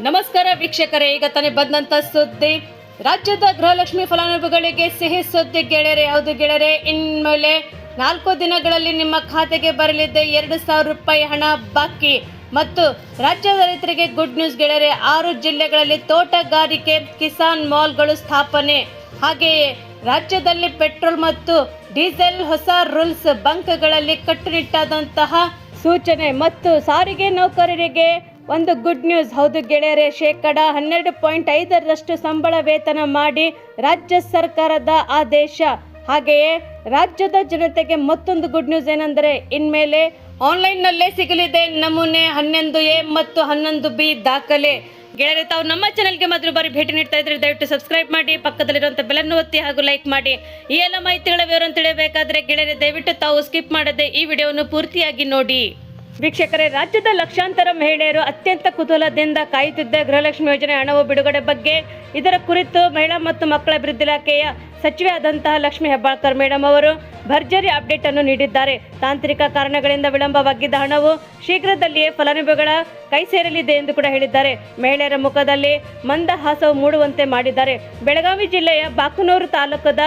ನಮಸ್ಕಾರ ವೀಕ್ಷಕರೇ, ಈಗ ತಾನೇ ಬಂದಂತ ಸುದ್ದಿ. ರಾಜ್ಯದ ಗೃಹಲಕ್ಷ್ಮಿ ಫಲಾನುಭವಿಗಳಿಗೆ ಸಿಹಿ ಸುದ್ದಿ ಗೆಳೆಯರೆ. ಹೌದು ಗೆಳೆಯರೆ, ಇನ್ಮೇಲೆ 4 ದಿನಗಳಲ್ಲಿ ನಿಮ್ಮ ಖಾತೆಗೆ ಬರಲಿದೆ 2,000 ರೂಪಾಯಿ ಹಣ ಬಾಕಿ. ಮತ್ತು ರಾಜ್ಯದ ರೈತರಿಗೆ ಗುಡ್ ನ್ಯೂಸ್ ಗೆಳೆಯರೆ. 6 ಜಿಲ್ಲೆಗಳಲ್ಲಿ ತೋಟಗಾರಿಕೆ ಕಿಸಾನ್ ಮಾಲ್ಗಳು ಸ್ಥಾಪನೆ. ಹಾಗೆಯೇ ರಾಜ್ಯದಲ್ಲಿ ಪೆಟ್ರೋಲ್ ಮತ್ತು ಡೀಸೆಲ್ ಹೊಸ ರೂಲ್ಸ್, ಬಂಕ್ಗಳಲ್ಲಿ ಕಟ್ಟುನಿಟ್ಟಾದಂತಹ ಸೂಚನೆ. ಮತ್ತು ಸಾರಿಗೆ ನೌಕರರಿಗೆ ಒಂದು ಗುಡ್ ನ್ಯೂಸ್. ಹೌದು ಗೆಳೆಯರೆ, 12.5% ಸಂಬಳ ವೇತನ ಮಾಡಿ ರಾಜ್ಯ ಸರ್ಕಾರದ ಆದೇಶ. ಹಾಗೆಯೇ ರಾಜ್ಯದ ಜನತೆಗೆ ಮತ್ತೊಂದು ಗುಡ್ ನ್ಯೂಸ್ ಏನೆಂದರೆ, ಇನ್ಮೇಲೆ ಆನ್ಲೈನ್ನಲ್ಲೇ ಸಿಗಲಿದೆ ನಮೂನೆ 11A ಮತ್ತು 11B ದಾಖಲೆ. ಗೆಳೆಯರೆ, ತಾವು ನಮ್ಮ ಚಾನೆಲ್ಗೆ ಮೊದಲು ಬಾರಿ ಭೇಟಿ ನೀಡ್ತಾ ಇದ್ರೆ ದಯವಿಟ್ಟು ಸಬ್ಸ್ಕ್ರೈಬ್ ಮಾಡಿ, ಪಕ್ಕದಲ್ಲಿರುವಂಥ ಬೆಲ್ಲನ್ನು ಒತ್ತಿ ಹಾಗೂ ಲೈಕ್ ಮಾಡಿ. ಈ ಎಲ್ಲ ಮಾಹಿತಿಗಳ ವಿವರವನ್ನು ತಿಳಿಯಬೇಕಾದ್ರೆ ಗೆಳೆಯರೆ ದಯವಿಟ್ಟು ತಾವು ಸ್ಕಿಪ್ ಮಾಡದೆ ಈ ವಿಡಿಯೋವನ್ನು ಪೂರ್ತಿಯಾಗಿ ನೋಡಿ. ವೀಕ್ಷಕರೇ, ರಾಜ್ಯದ ಲಕ್ಷಾಂತರ ಮಹಿಳೆಯರು ಅತ್ಯಂತ ಕುತೂಹಲದಿಂದ ಕಾಯುತ್ತಿದ್ದ ಗೃಹಲಕ್ಷ್ಮಿ ಯೋಜನೆ ಹಣವು ಬಿಡುಗಡೆ ಬಗ್ಗೆ. ಇದರ ಕುರಿತು ಮಹಿಳಾ ಮತ್ತು ಮಕ್ಕಳ ಅಭಿವೃದ್ಧಿ ಇಲಾಖೆಯ ಸಚಿವೆ ಆದಂತಹ ಲಕ್ಷ್ಮಿ ಹೆಬ್ಬಾಳ್ಕರ್ ಮೇಡಮ್ ಅವರು ಭರ್ಜರಿ ಅಪ್ಡೇಟ್ ಅನ್ನು ನೀಡಿದ್ದಾರೆ. ತಾಂತ್ರಿಕ ಕಾರಣಗಳಿಂದ ವಿಳಂಬವಾಗಿದ್ದ ಹಣವು ಶೀಘ್ರದಲ್ಲಿಯೇ ಫಲಾನುಭವಿಗಳ ಕೈ ಸೇರಲಿದೆ ಎಂದು ಕೂಡ ಹೇಳಿದ್ದಾರೆ. ಮಹಿಳೆಯರ ಮುಖದಲ್ಲಿ ಮಂದಹಾಸವು ಮೂಡುವಂತೆ ಮಾಡಿದ್ದಾರೆ. ಬೆಳಗಾವಿ ಜಿಲ್ಲೆಯ ಬಾಕನೂರು ತಾಲೂಕದ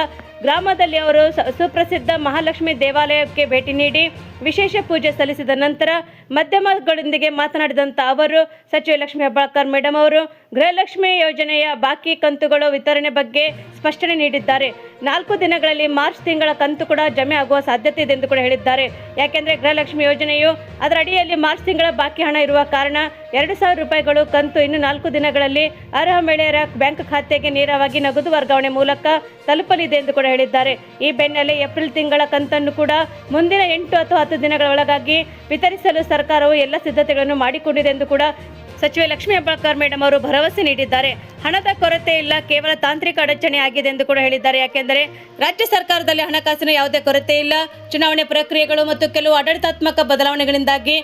ಗ್ರಾಮದಲ್ಲಿ ಅವರು ಸುಪ್ರಸಿದ್ಧ ಮಹಾಲಕ್ಷ್ಮಿ ದೇವಾಲಯಕ್ಕೆ ಭೇಟಿ ನೀಡಿ ವಿಶೇಷ ಪೂಜೆ ಸಲ್ಲಿಸಿದ ನಂತರ ಮಾಧ್ಯಮಗಳೊಂದಿಗೆ ಮಾತನಾಡಿದಂಥ ಅವರು, ಸಚಿವೆ ಲಕ್ಷ್ಮಿ ಹೆಬ್ಬಾಳ್ಕರ್ ಮೇಡಮ್ ಅವರು ಗೃಹಲಕ್ಷ್ಮಿ ಯೋಜನೆಯ ಬಾಕಿ ಕಂತುಗಳು ವಿತರಣೆ ಬಗ್ಗೆ ಸ್ಪಷ್ಟನೆ ನೀಡಿದ್ದಾರೆ. 4 ದಿನಗಳಲ್ಲಿ ಮಾರ್ಚ್ ತಿಂಗಳ ಕಂತು ಕೂಡ ಜಮೆ ಆಗುವ ಸಾಧ್ಯತೆ ಇದೆ ಎಂದು ಕೂಡ ಹೇಳಿದ್ದಾರೆ. ಯಾಕೆಂದರೆ ಗೃಹಲಕ್ಷ್ಮಿ ಯೋಜನೆಯು ಅದರ ಅಡಿಯಲ್ಲಿ ಮಾರ್ಚ್ ತಿಂಗಳ ಬಾಕಿ ಹಣ ಇರುವ ಕಾರಣ 2,000 ರೂಪಾಯಿಗಳು ಕಂತು ಇನ್ನು 4 ದಿನಗಳಲ್ಲಿ ಅರ್ಹ ಮಹಿಳೆಯರ ಬ್ಯಾಂಕ್ ಖಾತೆಗೆ ನೇರವಾಗಿ ನಗದು ವರ್ಗಾವಣೆ ಮೂಲಕ ತಲುಪಲಿದೆ ಎಂದು ಕೂಡ ಹೇಳಿದ್ದಾರೆ. ಈ ಬೆನ್ನಲ್ಲೇ ಏಪ್ರಿಲ್ ತಿಂಗಳ ಕಂತನ್ನು ಕೂಡ ಮುಂದಿನ 8 ಅಥವಾ 10 ದಿನಗಳ ಒಳಗಾಗಿ ವಿತರಿಸಲು ಸರ್ಕಾರವು ಎಲ್ಲ ಸಿದ್ಧತೆಗಳನ್ನು ಮಾಡಿಕೊಂಡಿದೆ ಎಂದು ಕೂಡ ಸಚಿವೆ ಲಕ್ಷ್ಮಿ ಹೆಬ್ಬಾಳ್ಕರ್ ಮೇಡಮ್ ಅವರು ಭರವಸೆ ನೀಡಿದ್ದಾರೆ. ಹಣದ ಕೊರತೆ ಇಲ್ಲ, ಕೇವಲ ತಾಂತ್ರಿಕ ಅಡಚಣೆ ಆಗಿದೆ ಎಂದು ಕೂಡ ಹೇಳಿದ್ದಾರೆ. ಯಾಕೆಂದರೆ ರಾಜ್ಯ ಸರ್ಕಾರದಲ್ಲಿ ಹಣಕಾಸಿನ ಯಾವುದೇ ಕೊರತೆ ಇಲ್ಲ. ಚುನಾವಣೆ ಪ್ರಕ್ರಿಯೆಗಳು ಮತ್ತು ಕೆಲವು ಆಡಳಿತಾತ್ಮಕ ಬದಲಾವಣೆಗಳಿಂದಾಗಿ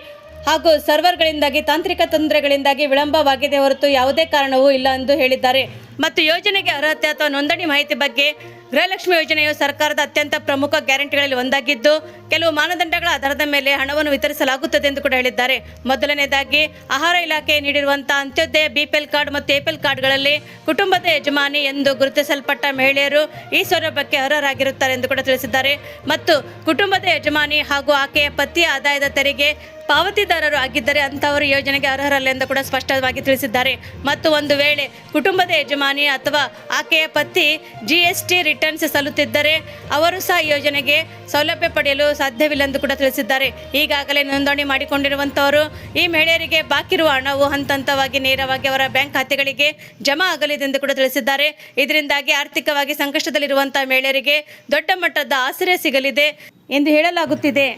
ಹಾಗೂ ಸರ್ವರ್ಗಳಿಂದಾಗಿ ತಾಂತ್ರಿಕ ತೊಂದರೆಗಳಿಂದಾಗಿ ವಿಳಂಬವಾಗಿದೆ ಹೊರತು ಯಾವುದೇ ಕಾರಣವೂ ಇಲ್ಲ ಎಂದು ಹೇಳಿದ್ದಾರೆ. ಮತ್ತು ಯೋಜನೆಗೆ ಅರ್ಹತೆ ಅಥವಾ ನೋಂದಣಿ ಮಾಹಿತಿ ಬಗ್ಗೆ ಗೃಹಲಕ್ಷ್ಮಿ ಯೋಜನೆಯು ಸರ್ಕಾರದ ಅತ್ಯಂತ ಪ್ರಮುಖ ಗ್ಯಾರಂಟಿಗಳಲ್ಲಿ ಒಂದಾಗಿದ್ದು ಕೆಲವು ಮಾನದಂಡಗಳ ಆಧಾರದ ಮೇಲೆ ಹಣವನ್ನು ವಿತರಿಸಲಾಗುತ್ತದೆ ಎಂದು ಕೂಡ ಹೇಳಿದ್ದಾರೆ. ಮೊದಲನೇದಾಗಿ ಆಹಾರ ಇಲಾಖೆ ನೀಡಿರುವಂತಹ ಅಂತ್ಯೋದಯ BPL ಕಾರ್ಡ್ ಮತ್ತು APL ಕಾರ್ಡ್ಗಳಲ್ಲಿ ಕುಟುಂಬದ ಯಜಮಾನಿ ಎಂದು ಗುರುತಿಸಲ್ಪಟ್ಟ ಮಹಿಳೆಯರು ಈ ಸೌಲಭ್ಯಕ್ಕೆ ಅರ್ಹರಾಗಿರುತ್ತಾರೆ ಎಂದು ಕೂಡ ತಿಳಿಸಿದ್ದಾರೆ. ಮತ್ತು ಕುಟುಂಬದ ಯಜಮಾನಿ ಹಾಗೂ ಆಕೆಯ ಪತಿಯ ಆದಾಯದ ತೆರಿಗೆ ಪಾವತಿದಾರರು ಆಗಿದ್ದರೆ ಅಂತಹವರು ಯೋಜನೆಗೆ ಅರ್ಹರಲ್ಲ ಎಂದು ಕೂಡ ಸ್ಪಷ್ಟವಾಗಿ ತಿಳಿಸಿದ್ದಾರೆ. ಮತ್ತು ಒಂದು ವೇಳೆ ಕುಟುಂಬದ ಯಜಮಾನಿ ಅಥವಾ ಆಕೆಯ ಪತಿ GST ರಿಟರ್ನ್ಸ್ ಸಲ್ಲುತ್ತಿದ್ದರೆ ಅವರು ಸಹ ಯೋಜನೆಗೆ ಸೌಲಭ್ಯ ಪಡೆಯಲು ಸಾಧ್ಯವಿಲ್ಲ ಎಂದು ಕೂಡ ತಿಳಿಸಿದ್ದಾರೆ. ಈಗಾಗಲೇ ನೋಂದಣಿ ಮಾಡಿಕೊಂಡಿರುವಂಥವರು ಈ ಮಹಿಳೆಯರಿಗೆ ಬಾಕಿ ಇರುವ ಹಣವು ಹಂತವಾಗಿ ನೇರವಾಗಿ ಅವರ ಬ್ಯಾಂಕ್ ಖಾತೆಗಳಿಗೆ ಜಮಾ ಆಗಲಿದೆ ಎಂದು ಕೂಡ ತಿಳಿಸಿದ್ದಾರೆ. ಇದರಿಂದಾಗಿ ಆರ್ಥಿಕವಾಗಿ ಸಂಕಷ್ಟದಲ್ಲಿರುವಂತಹ ಮಹಿಳೆಯರಿಗೆ ದೊಡ್ಡ ಮಟ್ಟದ ಆಶ್ರಯ ಸಿಗಲಿದೆ ಎಂದು ಹೇಳಲಾಗುತ್ತಿದೆ.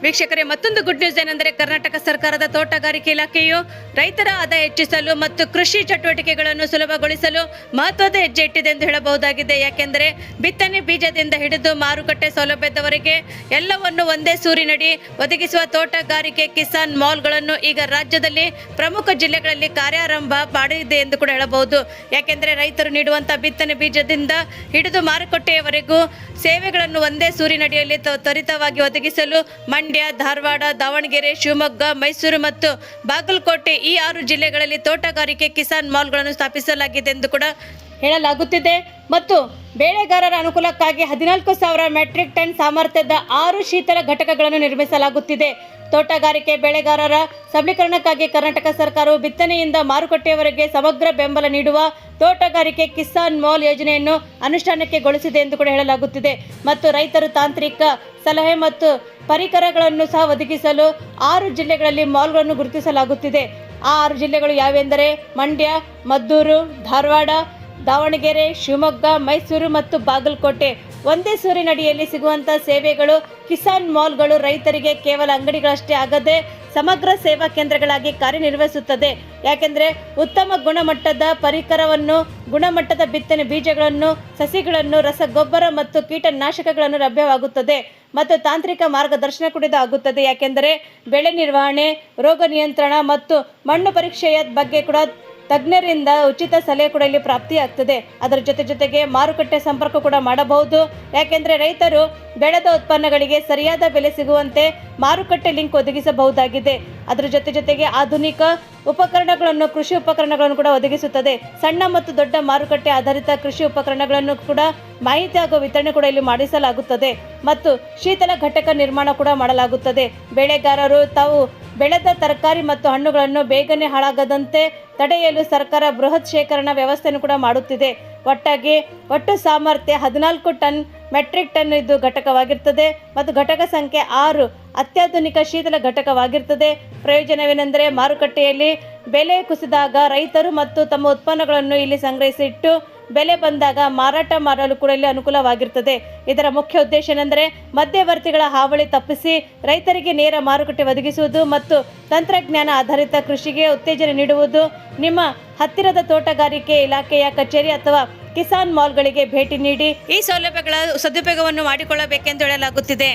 ವೀಕ್ಷಕರೇ, ಮತ್ತೊಂದು ಗುಡ್ ನ್ಯೂಸ್ ಏನೆಂದರೆ, ಕರ್ನಾಟಕ ಸರ್ಕಾರದ ತೋಟಗಾರಿಕೆ ಇಲಾಖೆಯು ರೈತರ ಆದಾಯ ಹೆಚ್ಚಿಸಲು ಮತ್ತು ಕೃಷಿ ಚಟುವಟಿಕೆಗಳನ್ನು ಸುಲಭಗೊಳಿಸಲು ಮಹತ್ವದ ಹೆಜ್ಜೆ ಇಟ್ಟಿದೆ ಎಂದು ಹೇಳಬಹುದಾಗಿದೆ. ಯಾಕೆಂದರೆ ಬಿತ್ತನೆ ಬೀಜದಿಂದ ಹಿಡಿದು ಮಾರುಕಟ್ಟೆ ಸೌಲಭ್ಯದವರೆಗೆ ಎಲ್ಲವನ್ನು ಒಂದೇ ಸೂರಿನಡಿ ಒದಗಿಸುವ ತೋಟಗಾರಿಕೆ ಕಿಸಾನ್ ಮಾಲ್ಗಳನ್ನು ಈಗ ರಾಜ್ಯದಲ್ಲಿ ಪ್ರಮುಖ ಜಿಲ್ಲೆಗಳಲ್ಲಿ ಕಾರ್ಯಾರಂಭ ಮಾಡಿದೆ ಎಂದು ಕೂಡ ಹೇಳಬಹುದು. ಯಾಕೆಂದರೆ ರೈತರು ನೀಡುವಂಥ ಬಿತ್ತನೆ ಬೀಜದಿಂದ ಹಿಡಿದು ಮಾರುಕಟ್ಟೆಯವರೆಗೂ ಸೇವೆಗಳನ್ನು ಒಂದೇ ಸೂರಿನಡಿಯಲ್ಲಿ ತ್ವರಿತವಾಗಿ ಒದಗಿಸಲು ಮಂಡ್ಯ, ಧಾರವಾಡ, ದಾವಣಗೆರೆ, ಶಿವಮೊಗ್ಗ, ಮೈಸೂರು ಮತ್ತು ಬಾಗಲಕೋಟೆ ಈ 6 ಜಿಲ್ಲೆಗಳಲ್ಲಿ ತೋಟಗಾರಿಕೆ ಕಿಸಾನ್ ಮಾಲ್ಗಳನ್ನು ಸ್ಥಾಪಿಸಲಾಗಿದೆ ಎಂದು ಕೂಡ ಹೇಳಲಾಗುತ್ತಿದೆ. ಮತ್ತು ಬೇಳೆಗಾರರ ಅನುಕೂಲಕ್ಕಾಗಿ 14,000 ಮೆಟ್ರಿಕ್ ಟನ್ ಸಾಮರ್ಥ್ಯದ 6 ಶೀತಲ ಘಟಕಗಳನ್ನು ನಿರ್ಮಿಸಲಾಗುತ್ತಿದೆ. ತೋಟಗಾರಿಕೆ ಬೆಳೆಗಾರರ ಸಬಲೀಕರಣಕ್ಕಾಗಿ ಕರ್ನಾಟಕ ಸರ್ಕಾರವು ಬಿತ್ತನೆಯಿಂದ ಮಾರುಕಟ್ಟೆಯವರೆಗೆ ಸಮಗ್ರ ಬೆಂಬಲ ನೀಡುವ ತೋಟಗಾರಿಕೆ ಕಿಸಾನ್ ಮಾಲ್ ಯೋಜನೆಯನ್ನು ಅನುಷ್ಠಾನಕ್ಕೆಗೊಳಿಸಿದೆ ಎಂದು ಕೂಡ ಹೇಳಲಾಗುತ್ತಿದೆ. ಮತ್ತು ರೈತರು ತಾಂತ್ರಿಕ ಸಲಹೆ ಮತ್ತು ಪರಿಕರಗಳನ್ನು ಸಹ ಒದಗಿಸಲು 6 ಜಿಲ್ಲೆಗಳಲ್ಲಿ ಮಾಲ್ಗಳನ್ನು ಗುರುತಿಸಲಾಗುತ್ತಿದೆ. ಆ 6 ಜಿಲ್ಲೆಗಳು ಯಾವೆಂದರೆ ಮಂಡ್ಯ, ಮದ್ದೂರು, ಧಾರವಾಡ, ದಾವಣಗೆರೆ, ಶಿವಮೊಗ್ಗ, ಮೈಸೂರು ಮತ್ತು ಬಾಗಲಕೋಟೆ. ಒಂದೇ ಸೂರಿನಡಿಯಲ್ಲಿ ಸಿಗುವಂಥ ಸೇವೆಗಳು ಕಿಸಾನ್ ಮಾಲ್ಗಳು ರೈತರಿಗೆ ಕೇವಲ ಅಂಗಡಿಗಳಷ್ಟೇ ಆಗದೆ ಸಮಗ್ರ ಸೇವಾ ಕೇಂದ್ರಗಳಾಗಿ ಕಾರ್ಯನಿರ್ವಹಿಸುತ್ತದೆ. ಯಾಕೆಂದರೆ ಉತ್ತಮ ಗುಣಮಟ್ಟದ ಪರಿಕರವನ್ನು, ಗುಣಮಟ್ಟದ ಬಿತ್ತನೆ ಬೀಜಗಳನ್ನು, ಸಸಿಗಳನ್ನು, ರಸಗೊಬ್ಬರ ಮತ್ತು ಕೀಟನಾಶಕಗಳನ್ನು ಲಭ್ಯವಾಗುತ್ತದೆ. ಮತ್ತು ತಾಂತ್ರಿಕ ಮಾರ್ಗದರ್ಶನ ಕೂಡ ಆಗುತ್ತದೆ. ಯಾಕೆಂದರೆ ಬೆಳೆ ನಿರ್ವಹಣೆ, ರೋಗ ನಿಯಂತ್ರಣ ಮತ್ತು ಮಣ್ಣು ಪರೀಕ್ಷೆಯ ಬಗ್ಗೆ ಕೂಡ ತಜ್ಞರಿಂದ ಉಚಿತ ಸಲಹೆ ಕೂಡ ಇಲ್ಲಿ ಪ್ರಾಪ್ತಿಯಾಗ್ತದೆ. ಅದರ ಜೊತೆಗೆ ಮಾರುಕಟ್ಟೆ ಸಂಪರ್ಕ ಕೂಡ ಮಾಡಬಹುದು. ಯಾಕೆಂದರೆ ರೈತರು ಬೆಳೆದ ಉತ್ಪನ್ನಗಳಿಗೆ ಸರಿಯಾದ ಬೆಲೆ ಸಿಗುವಂತೆ ಮಾರುಕಟ್ಟೆ ಲಿಂಕ್ ಒದಗಿಸಬಹುದಾಗಿದೆ. ಅದರ ಜೊತೆಗೆ ಆಧುನಿಕ ಉಪಕರಣಗಳನ್ನು, ಕೃಷಿ ಉಪಕರಣಗಳನ್ನು ಕೂಡ ಒದಗಿಸುತ್ತದೆ. ಸಣ್ಣ ಮತ್ತು ದೊಡ್ಡ ಮಾರುಕಟ್ಟೆ ಆಧಾರಿತ ಕೃಷಿ ಉಪಕರಣಗಳನ್ನು ಕೂಡ ಮಾಹಿತಿ ಹಾಗೂ ವಿತರಣೆ ಕೂಡ ಇಲ್ಲಿ ಮಾಡಿಸಲಾಗುತ್ತದೆ ಮತ್ತು ಶೀತಲ ಘಟಕ ನಿರ್ಮಾಣ ಕೂಡ ಮಾಡಲಾಗುತ್ತದೆ. ಬೆಳೆಗಾರರು ತಾವು ಬೆಳೆದ ತರಕಾರಿ ಮತ್ತು ಹಣ್ಣುಗಳನ್ನು ಬೇಗನೆ ಹಾಳಾಗದಂತೆ ತಡೆಯಲು ಸರ್ಕಾರ ಬೃಹತ್ ಶೇಖರಣಾ ವ್ಯವಸ್ಥೆಯನ್ನು ಕೂಡ ಮಾಡುತ್ತಿದೆ. ಒಟ್ಟು ಸಾಮರ್ಥ್ಯ 14 ಮೆಟ್ರಿಕ್ ಟನ್ ಇದು ಘಟಕವಾಗಿರ್ತದೆ ಮತ್ತು ಘಟಕ ಸಂಖ್ಯೆ 6 ಅತ್ಯಾಧುನಿಕ ಶೀತಲ ಘಟಕವಾಗಿರ್ತದೆ. ಪ್ರಯೋಜನವೇನೆಂದರೆ ಮಾರುಕಟ್ಟೆಯಲ್ಲಿ ಬೆಲೆ ಕುಸಿದಾಗ ರೈತರು ಮತ್ತು ತಮ್ಮ ಉತ್ಪನ್ನಗಳನ್ನು ಇಲ್ಲಿ ಸಂಗ್ರಹಿಸಿಟ್ಟು ಬೆಲೆ ಬಂದಾಗ ಮಾರಾಟ ಮಾಡಲು ಕೂಡ ಇಲ್ಲಿ ಅನುಕೂಲವಾಗಿರ್ತದೆ. ಇದರ ಮುಖ್ಯ ಉದ್ದೇಶ ಏನೆಂದರೆ ಮಧ್ಯವರ್ತಿಗಳ ಹಾವಳಿ ತಪ್ಪಿಸಿ ರೈತರಿಗೆ ನೇರ ಮಾರುಕಟ್ಟೆ ಒದಗಿಸುವುದು ಮತ್ತು ತಂತ್ರಜ್ಞಾನ ಆಧಾರಿತ ಕೃಷಿಗೆ ಉತ್ತೇಜನ ನೀಡುವುದು. ನಿಮ್ಮ ಹತ್ತಿರದ ತೋಟಗಾರಿಕೆ ಇಲಾಖೆಯ ಕಚೇರಿ ಅಥವಾ ಕಿಸಾನ್ ಮಾಲ್ಗಳಿಗೆ ಭೇಟಿ ನೀಡಿ ಈ ಸೌಲಭ್ಯಗಳ ಸದುಪಯೋಗವನ್ನು ಮಾಡಿಕೊಳ್ಳಬೇಕೆಂದು ಹೇಳಲಾಗುತ್ತಿದೆ.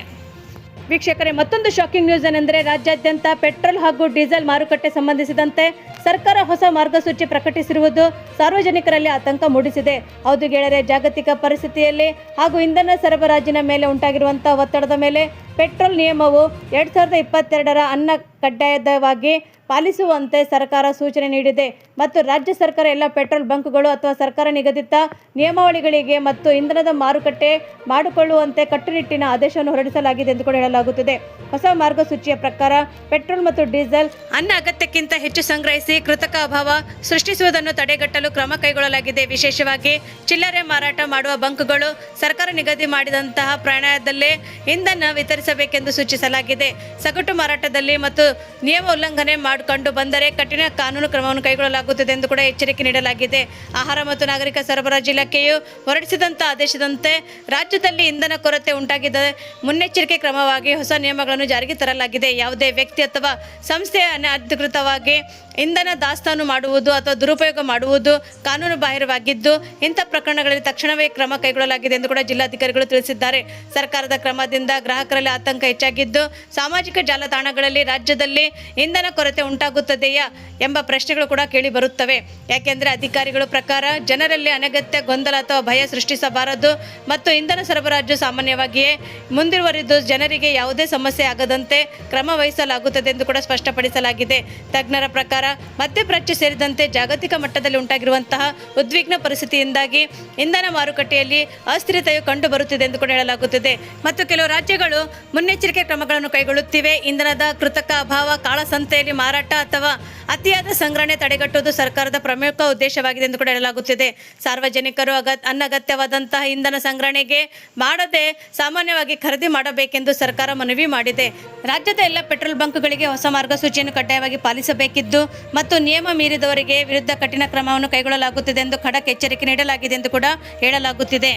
ವೀಕ್ಷಕರೇ, ಮತ್ತೊಂದು ಶಾಕಿಂಗ್ ನ್ಯೂಸ್ ಏನೆಂದರೆ ರಾಜ್ಯಾದ್ಯಂತ ಪೆಟ್ರೋಲ್ ಹಾಗೂ ಡೀಸೆಲ್ ಮಾರುಕಟ್ಟೆ ಸಂಬಂಧಿಸಿದಂತೆ ಸರ್ಕಾರ ಹೊಸ ಮಾರ್ಗಸೂಚಿ ಪ್ರಕಟಿಸಿರುವುದು ಸಾರ್ವಜನಿಕರಲ್ಲಿ ಆತಂಕ ಮೂಡಿಸಿದೆ. ಹೌದು ಗೆಳೆಯರೆ, ಜಾಗತಿಕ ಪರಿಸ್ಥಿತಿಯಲ್ಲಿ ಹಾಗೂ ಇಂಧನ ಸರಬರಾಜಿನ ಮೇಲೆ ಉಂಟಾಗಿರುವಂತಹ ಒತ್ತಡದ ಮೇಲೆ ಪೆಟ್ರೋಲ್ ನಿಯಮವು 2022ರ ಅನ್ನ ಕಡ್ಡಾಯವಾಗಿ ಪಾಲಿಸುವಂತೆ ಸರ್ಕಾರ ಸೂಚನೆ ನೀಡಿದೆ ಮತ್ತು ರಾಜ್ಯ ಸರ್ಕಾರ ಎಲ್ಲ ಪೆಟ್ರೋಲ್ ಬಂಕ್ಗಳು ಅಥವಾ ಸರ್ಕಾರ ನಿಗದಿತ ನಿಯಮಾವಳಿಗಳಿಗೆ ಮತ್ತು ಇಂಧನದ ಮಾರುಕಟ್ಟೆ ಮಾಡಿಕೊಳ್ಳುವಂತೆ ಕಟ್ಟುನಿಟ್ಟಿನ ಆದೇಶವನ್ನು ಹೊರಡಿಸಲಾಗಿದೆ ಎಂದು ಕೂಡ ಹೇಳಲಾಗುತ್ತಿದೆ. ಹೊಸ ಮಾರ್ಗಸೂಚಿಯ ಪ್ರಕಾರ ಪೆಟ್ರೋಲ್ ಮತ್ತು ಡೀಸೆಲ್ ಅನ್ನ ಅಗತ್ಯಕ್ಕಿಂತ ಹೆಚ್ಚು ಸಂಗ್ರಹಿಸಿ ಕೃತಕ ಅಭಾವ ಸೃಷ್ಟಿಸುವುದನ್ನು ತಡೆಗಟ್ಟಲು ಕ್ರಮ ಕೈಗೊಳ್ಳಲಾಗಿದೆ. ವಿಶೇಷವಾಗಿ ಚಿಲ್ಲರೆ ಮಾರಾಟ ಮಾಡುವ ಬಂಕ್ಗಳು ಸರ್ಕಾರ ನಿಗದಿ ಮಾಡಿದಂತಹ ಪ್ರಮಾಣದಲ್ಲೇ ಇಂಧನ ವಿತರಿಸಬೇಕೆಂದು ಸೂಚಿಸಲಾಗಿದೆ. ಸಗಟು ಮಾರಾಟದಲ್ಲಿ ಮತ್ತು ನಿಯಮ ಉಲ್ಲಂಘನೆ ಕಂಡು ಬಂದರೆ ಕಠಿಣ ಕಾನೂನು ಕ್ರಮವನ್ನು ಕೈಗೊಳ್ಳಲಾಗುತ್ತದೆ ಎಂದು ಕೂಡ ಎಚ್ಚರಿಕೆ ನೀಡಲಾಗಿದೆ. ಆಹಾರ ಮತ್ತು ನಾಗರಿಕ ಸರಬರಾಜು ಇಲಾಖೆಯು ಹೊರಡಿಸಿದಂತಹ ಆದೇಶದಂತೆ ರಾಜ್ಯದಲ್ಲಿ ಇಂಧನ ಕೊರತೆ ಉಂಟಾಗಿದ್ದ ಮುನ್ನೆಚ್ಚರಿಕೆ ಕ್ರಮವಾಗಿ ಹೊಸ ನಿಯಮಗಳನ್ನು ಜಾರಿಗೆ ತರಲಾಗಿದೆ. ಯಾವುದೇ ವ್ಯಕ್ತಿ ಅಥವಾ ಸಂಸ್ಥೆಯ ಅನಧಿಕೃತವಾಗಿ ಇಂಧನ ದಾಸ್ತಾನು ಮಾಡುವುದು ಅಥವಾ ದುರುಪಯೋಗ ಮಾಡುವುದು ಕಾನೂನು ಬಾಹಿರವಾಗಿದ್ದು ಇಂಥ ಪ್ರಕರಣಗಳಲ್ಲಿ ತಕ್ಷಣವೇ ಕ್ರಮ ಕೈಗೊಳ್ಳಲಾಗಿದೆ ಎಂದು ಕೂಡ ಜಿಲ್ಲಾಧಿಕಾರಿಗಳು ತಿಳಿಸಿದ್ದಾರೆ. ಸರ್ಕಾರದ ಕ್ರಮದಿಂದ ಗ್ರಾಹಕರಲ್ಲಿ ಆತಂಕ ಹೆಚ್ಚಾಗಿದ್ದು ಸಾಮಾಜಿಕ ಜಾಲತಾಣಗಳಲ್ಲಿ ರಾಜ್ಯದಲ್ಲಿ ಇಂಧನ ಕೊರತೆ ಉಂಟಾಗುತ್ತದೆಯಾ ಎಂಬ ಪ್ರಶ್ನೆಗಳು ಕೂಡ ಕೇಳಿ ಬರುತ್ತವೆ. ಯಾಕೆಂದರೆ ಅಧಿಕಾರಿಗಳ ಪ್ರಕಾರ ಜನರಲ್ಲಿ ಅನಗತ್ಯ ಗೊಂದಲ ಅಥವಾ ಭಯ ಸೃಷ್ಟಿಸಬಾರದು ಮತ್ತು ಇಂಧನ ಸರಬರಾಜು ಸಾಮಾನ್ಯವಾಗಿಯೇ ಮುಂದುವರಿದು ಜನರಿಗೆ ಯಾವುದೇ ಸಮಸ್ಯೆ ಆಗದಂತೆ ಕ್ರಮ ವಹಿಸಲಾಗುತ್ತದೆ ಎಂದು ಕೂಡ ಸ್ಪಷ್ಟಪಡಿಸಲಾಗಿದೆ. ತಜ್ಞರ ಪ್ರಕಾರ ಮಧ್ಯಪ್ರಾಚ್ಯ ಸೇರಿದಂತೆ ಜಾಗತಿಕ ಮಟ್ಟದಲ್ಲಿ ಉಂಟಾಗಿರುವಂತಹ ಉದ್ವಿಗ್ನ ಪರಿಸ್ಥಿತಿಯಿಂದಾಗಿ ಇಂಧನ ಮಾರುಕಟ್ಟೆಯಲ್ಲಿ ಅಸ್ಥಿರತೆಯು ಕಂಡು ಬರುತ್ತಿದೆ ಎಂದು ಕೂಡ ಹೇಳಲಾಗುತ್ತಿದೆ ಮತ್ತು ಕೆಲವು ರಾಜ್ಯಗಳು ಮುನ್ನೆಚ್ಚರಿಕೆ ಕ್ರಮಗಳನ್ನು ಕೈಗೊಳ್ಳುತ್ತಿವೆ. ಇಂಧನದ ಕೃತಕ ಅಭಾವ, ಕಾಳಸಂತೆಯಲ್ಲಿ ಮಾರಾಟ ಅಥವಾ ಅತಿಯಾದ ಸಂಗ್ರಹಣೆ ತಡೆಗಟ್ಟುವುದು ಸರ್ಕಾರದ ಪ್ರಮುಖ ಉದ್ದೇಶವಾಗಿದೆ ಎಂದು ಕೂಡ ಹೇಳಲಾಗುತ್ತಿದೆ. ಸಾರ್ವಜನಿಕರು ಅನಗತ್ಯವಾದಂತಹ ಇಂಧನ ಸಂಗ್ರಹಣೆಗೆ ಮಾಡದೆ ಸಾಮಾನ್ಯವಾಗಿ ಖರೀದಿ ಮಾಡಬೇಕೆಂದು ಸರ್ಕಾರ ಮನವಿ ಮಾಡಿದೆ. ರಾಜ್ಯದ ಎಲ್ಲ ಪೆಟ್ರೋಲ್ ಬಂಕ್ಗಳಿಗೆ ಹೊಸ ಮಾರ್ಗಸೂಚಿಯನ್ನು ಕಡ್ಡಾಯವಾಗಿ ಪಾಲಿಸಬೇಕಿದ್ದು ಮತ್ತು ನಿಯಮ ಮೀರಿದವರಿಗೆ ವಿರುದ್ಧ ಕಠಿಣ ಕ್ರಮವನ್ನು ಕೈಗೊಳ್ಳಲಾಗುತ್ತಿದೆ ಎಂದು ಖಡಕ್ ಎಚ್ಚರಿಕೆ ನೀಡಲಾಗಿದೆ ಎಂದು ಕೂಡ ಹೇಳಲಾಗುತ್ತಿದೆ.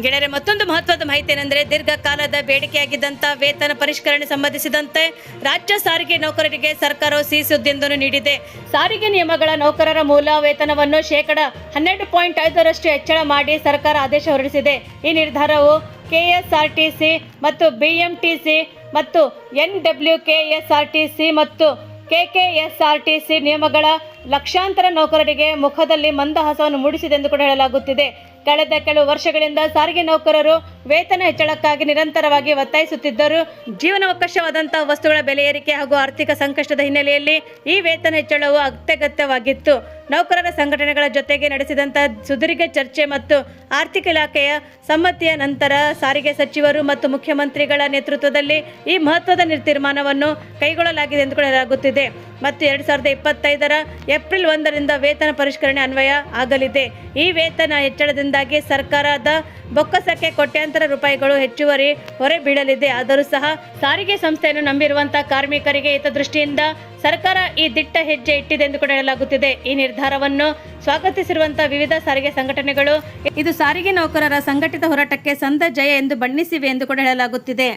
ಗೆಳೆಯರೆ, ಮತ್ತೊಂದು ಮಹತ್ವದ ಮಾಹಿತಿ ಏನೆಂದರೆ ದೀರ್ಘಕಾಲದ ಬೇಡಿಕೆಯಾಗಿದ್ದಂಥ ವೇತನ ಪರಿಷ್ಕರಣೆ ಸಂಬಂಧಿಸಿದಂತೆ ರಾಜ್ಯ ಸಾರಿಗೆ ನೌಕರರಿಗೆ ಸರ್ಕಾರವು ಸಿಹಿ ಸುದ್ದಿಯೊಂದನ್ನು ನೀಡಿದೆ. ಸಾರಿಗೆ ನಿಯಮಗಳ ನೌಕರರ ಮೂಲ ವೇತನವನ್ನು 12.5% ಹೆಚ್ಚಳ ಮಾಡಿ ಸರ್ಕಾರ ಆದೇಶ ಹೊರಡಿಸಿದೆ. ಈ ನಿರ್ಧಾರವು ಕೆಎಸ್ಆರ್ಟಿಸಿ ಮತ್ತು ಬಿಎಂಟಿಸಿ ಮತ್ತು NWKSRTC ಮತ್ತು KKSRTC ನಿಯಮಗಳ ಲಕ್ಷಾಂತರ ನೌಕರರಿಗೆ ಮುಖದಲ್ಲಿ ಮಂದಹಾಸವನ್ನು ಮೂಡಿಸಿದೆ ಎಂದು ಕೂಡ ಹೇಳಲಾಗುತ್ತಿದೆ. ಕಳೆದ ಕೆಲವು ವರ್ಷಗಳಿಂದ ಸಾರಿಗೆ ನೌಕರರು ವೇತನ ಹೆಚ್ಚಳಕ್ಕಾಗಿ ನಿರಂತರವಾಗಿ ಒತ್ತಾಯಿಸುತ್ತಿದ್ದರು. ಜೀವನಾವಶ್ಯಕವಾದಂತಹ ವಸ್ತುಗಳ ಬೆಲೆ ಏರಿಕೆ ಹಾಗೂ ಆರ್ಥಿಕ ಸಂಕಷ್ಟದ ಹಿನ್ನೆಲೆಯಲ್ಲಿ ಈ ವೇತನ ಹೆಚ್ಚಳವು ಅತ್ಯಗತ್ಯವಾಗಿತ್ತು. ನೌಕರರ ಸಂಘಟನೆಗಳ ಜೊತೆಗೆ ನಡೆಸಿದಂಥ ಸುದೀರ್ಘ ಚರ್ಚೆ ಮತ್ತು ಆರ್ಥಿಕ ಇಲಾಖೆಯ ಸಮ್ಮತಿಯ ನಂತರ ಸಾರಿಗೆ ಸಚಿವರು ಮತ್ತು ಮುಖ್ಯಮಂತ್ರಿಗಳ ನೇತೃತ್ವದಲ್ಲಿ ಈ ಮಹತ್ವದ ತೀರ್ಮಾನವನ್ನು ಕೈಗೊಳ್ಳಲಾಗಿದೆ ಎಂದು ಕೂಡ ಹೇಳಲಾಗುತ್ತಿದೆ ಮತ್ತು 2025ರ ಏಪ್ರಿಲ್ 1ರಿಂದ ವೇತನ ಪರಿಷ್ಕರಣೆ ಅನ್ವಯ ಆಗಲಿದೆ. ಈ ವೇತನ ಹೆಚ್ಚಳದಿಂದಾಗಿ ಸರ್ಕಾರದ ಬೊಕ್ಕಸಕ್ಕೆ ಕೋಟ್ಯಾಂತರ ರೂಪಾಯಿಗಳು ಹೆಚ್ಚುವರಿ ಹೊರೆ ಬೀಳಲಿದೆ. ಆದರೂ ಸಹ ಸಾರಿಗೆ ಸಂಸ್ಥೆಯನ್ನು ನಂಬಿರುವಂತಹ ಕಾರ್ಮಿಕರಿಗೆ ಹಿತದೃಷ್ಟಿಯಿಂದ ಸರ್ಕಾರ ಈ ದಿಟ್ಟ ಹೆಜ್ಜೆ ಇಟ್ಟಿದೆ ಎಂದು ಕೂಡ ಹೇಳಲಾಗುತ್ತಿದೆ. ಈ ನಿರ್ಧಾರವನ್ನು ಸ್ವಾಗತಿಸಿರುವಂತಹ ವಿವಿಧ ಸಾರಿಗೆ ಸಂಘಟನೆಗಳು ಇದು ಸಾರಿಗೆ ನೌಕರರ ಸಂಘಟಿತ ಹೋರಾಟಕ್ಕೆ ಸಂದ ಜಯ ಎಂದು ಬಣ್ಣಿಸಿವೆ ಎಂದು ಕೂಡ ಹೇಳಲಾಗುತ್ತಿದೆ.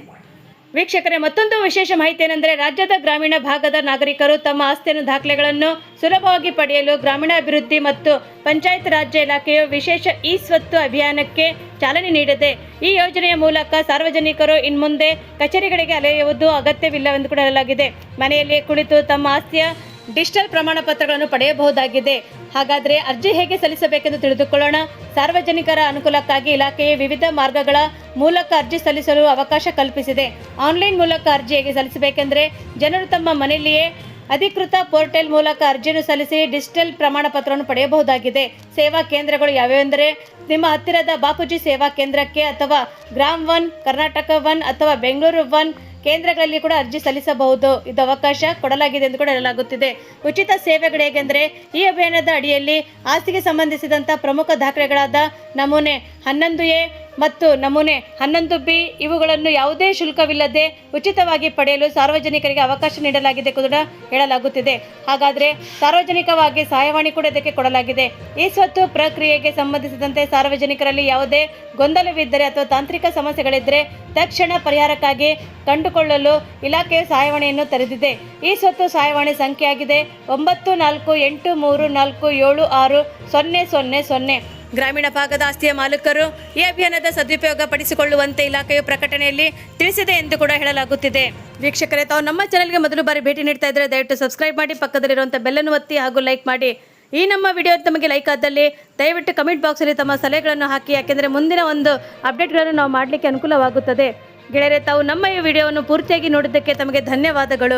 ವೀಕ್ಷಕರೇ, ಮತ್ತೊಂದು ವಿಶೇಷ ಮಾಹಿತಿ ಏನೆಂದರೆ ರಾಜ್ಯದ ಗ್ರಾಮೀಣ ಭಾಗದ ನಾಗರಿಕರು ತಮ್ಮ ಆಸ್ತಿಯನ್ನು ದಾಖಲೆಗಳನ್ನು ಸುಲಭವಾಗಿ ಪಡೆಯಲು ಗ್ರಾಮೀಣಾಭಿವೃದ್ಧಿ ಮತ್ತು ಪಂಚಾಯತ್ ರಾಜ್ ಇಲಾಖೆಯು ವಿಶೇಷ ಇ ಸ್ವತ್ತು ಅಭಿಯಾನಕ್ಕೆ ಚಾಲನೆ ನೀಡಿದೆ. ಈ ಯೋಜನೆಯ ಮೂಲಕ ಸಾರ್ವಜನಿಕರು ಇನ್ಮುಂದೆ ಕಚೇರಿಗಳಿಗೆ ಅಲೆಯುವುದು ಅಗತ್ಯವಿಲ್ಲವೆಂದು ಕೂಡ ಹೇಳಲಾಗಿದೆ. ಮನೆಯಲ್ಲಿ ಕುಳಿತು ತಮ್ಮ ಆಸ್ತಿಯ ಡಿಜಿಟಲ್ ಪ್ರಮಾಣ ಪತ್ರಗಳನ್ನು ಪಡೆಯಬಹುದಾಗಿದೆ. ಹಾಗಾದರೆ ಅರ್ಜಿ ಹೇಗೆ ಸಲ್ಲಿಸಬೇಕೆಂದು ತಿಳಿದುಕೊಳ್ಳೋಣ. ಸಾರ್ವಜನಿಕರ ಅನುಕೂಲಕ್ಕಾಗಿ ಇಲಾಖೆಯು ವಿವಿಧ ಮಾರ್ಗಗಳ ಮೂಲಕ ಅರ್ಜಿ ಸಲ್ಲಿಸಲು ಅವಕಾಶ ಕಲ್ಪಿಸಿದೆ. ಆನ್ಲೈನ್ ಮೂಲಕ ಅರ್ಜಿ ಹೇಗೆ ಸಲ್ಲಿಸಬೇಕೆಂದರೆ ಜನರು ತಮ್ಮ ಮನೆಯಲ್ಲಿಯೇ ಅಧಿಕೃತ ಪೋರ್ಟಲ್ ಮೂಲಕ ಅರ್ಜಿಯನ್ನು ಸಲ್ಲಿಸಿ ಡಿಜಿಟಲ್ ಪ್ರಮಾಣ ಪತ್ರವನ್ನು ಪಡೆಯಬಹುದಾಗಿದೆ. ಸೇವಾ ಕೇಂದ್ರಗಳು ಯಾವ್ಯಾವೆಂದರೆ ನಿಮ್ಮ ಹತ್ತಿರದ ಬಾಪೂಜಿ ಸೇವಾ ಕೇಂದ್ರಕ್ಕೆ ಅಥವಾ ಗ್ರಾಮ್ 1, ಕರ್ನಾಟಕ 1 ಅಥವಾ ಬೆಂಗಳೂರು 1 ಕೇಂದ್ರಗಳಲ್ಲಿ ಕೂಡ ಅರ್ಜಿ ಸಲ್ಲಿಸಬಹುದು. ಇದು ಅವಕಾಶ ಕೊಡಲಾಗಿದೆ ಎಂದು ಕೂಡ ಹೇಳಲಾಗುತ್ತಿದೆ. ಉಚಿತ ಸೇವೆಗಳು ಹೇಗೆಂದರೆ ಈ ಅಭಿಯಾನದ ಅಡಿಯಲ್ಲಿ ಆಸ್ತಿಗೆ ಸಂಬಂಧಿಸಿದಂಥ ಪ್ರಮುಖ ದಾಖಲೆಗಳಾದ ನಮೂನೆ 11A ಮತ್ತು ನಮೂನೆ 11B ಇವುಗಳನ್ನು ಯಾವುದೇ ಶುಲ್ಕವಿಲ್ಲದೆ ಉಚಿತವಾಗಿ ಪಡೆಯಲು ಸಾರ್ವಜನಿಕರಿಗೆ ಅವಕಾಶ ನೀಡಲಾಗಿದೆ ಕೂಡ ಹೇಳಲಾಗುತ್ತಿದೆ. ಹಾಗಾದರೆ ಸಾರ್ವಜನಿಕವಾಗಿ ಸಹಾಯವಾಣಿ ಕೂಡ ಇದಕ್ಕೆ ಕೊಡಲಾಗಿದೆ. ಈ ಸ್ವತ್ತು ಪ್ರಕ್ರಿಯೆಗೆ ಸಂಬಂಧಿಸಿದಂತೆ ಸಾರ್ವಜನಿಕರಲ್ಲಿ ಯಾವುದೇ ಗೊಂದಲವಿದ್ದರೆ ಅಥವಾ ತಾಂತ್ರಿಕ ಸಮಸ್ಯೆಗಳಿದ್ದರೆ ತಕ್ಷಣ ಪರಿಹಾರಕ್ಕಾಗಿ ಕಂಡುಕೊಳ್ಳಲು ಇಲಾಖೆಯು ಸಹಾಯವಾಣಿಯನ್ನು ತೆರೆದಿದೆ. ಈ ಸ್ವತ್ತು ಸಹಾಯವಾಣಿ ಸಂಖ್ಯೆಯಾಗಿದೆ 9484760000. ಗ್ರಾಮೀಣ ಭಾಗದ ಆಸ್ತಿಯ ಮಾಲೀಕರು ಈ ಅಭಿಯಾನದ ಸದುಪಯೋಗ ಪಡಿಸಿಕೊಳ್ಳುವಂತೆ ಇಲಾಖೆಯು ಪ್ರಕಟಣೆಯಲ್ಲಿ ತಿಳಿಸಿದೆ ಎಂದು ಕೂಡ ಹೇಳಲಾಗುತ್ತಿದೆ. ವೀಕ್ಷಕರೇ, ತಾವು ನಮ್ಮ ಚಾನೆಲ್ಗೆ ಮೊದಲು ಬಾರಿ ಭೇಟಿ ನೀಡ್ತಾ ಇದ್ದರೆ ದಯವಿಟ್ಟು ಸಬ್ಸ್ಕ್ರೈಬ್ ಮಾಡಿ, ಪಕ್ಕದಲ್ಲಿರುವಂಥ ಬೆಲ್ಲನ್ನು ಒತ್ತಿ ಹಾಗೂ ಲೈಕ್ ಮಾಡಿ. ಈ ನಮ್ಮ ವಿಡಿಯೋ ತಮಗೆ ಲೈಕ್ ಆದಲ್ಲಿ ದಯವಿಟ್ಟು ಕಮೆಂಟ್ ಬಾಕ್ಸಲ್ಲಿ ತಮ್ಮ ಸಲಹೆಗಳನ್ನು ಹಾಕಿ, ಯಾಕೆಂದರೆ ಮುಂದಿನ ಒಂದು ಅಪ್ಡೇಟ್ಗಳನ್ನು ನಾವು ಮಾಡಲಿಕ್ಕೆ ಅನುಕೂಲವಾಗುತ್ತದೆ. ಗೆಳೆಯರೆ, ತಾವು ನಮ್ಮ ಈ ವಿಡಿಯೋವನ್ನು ಪೂರ್ತಿಯಾಗಿ ನೋಡಿದ್ದಕ್ಕೆ ತಮಗೆ ಧನ್ಯವಾದಗಳು.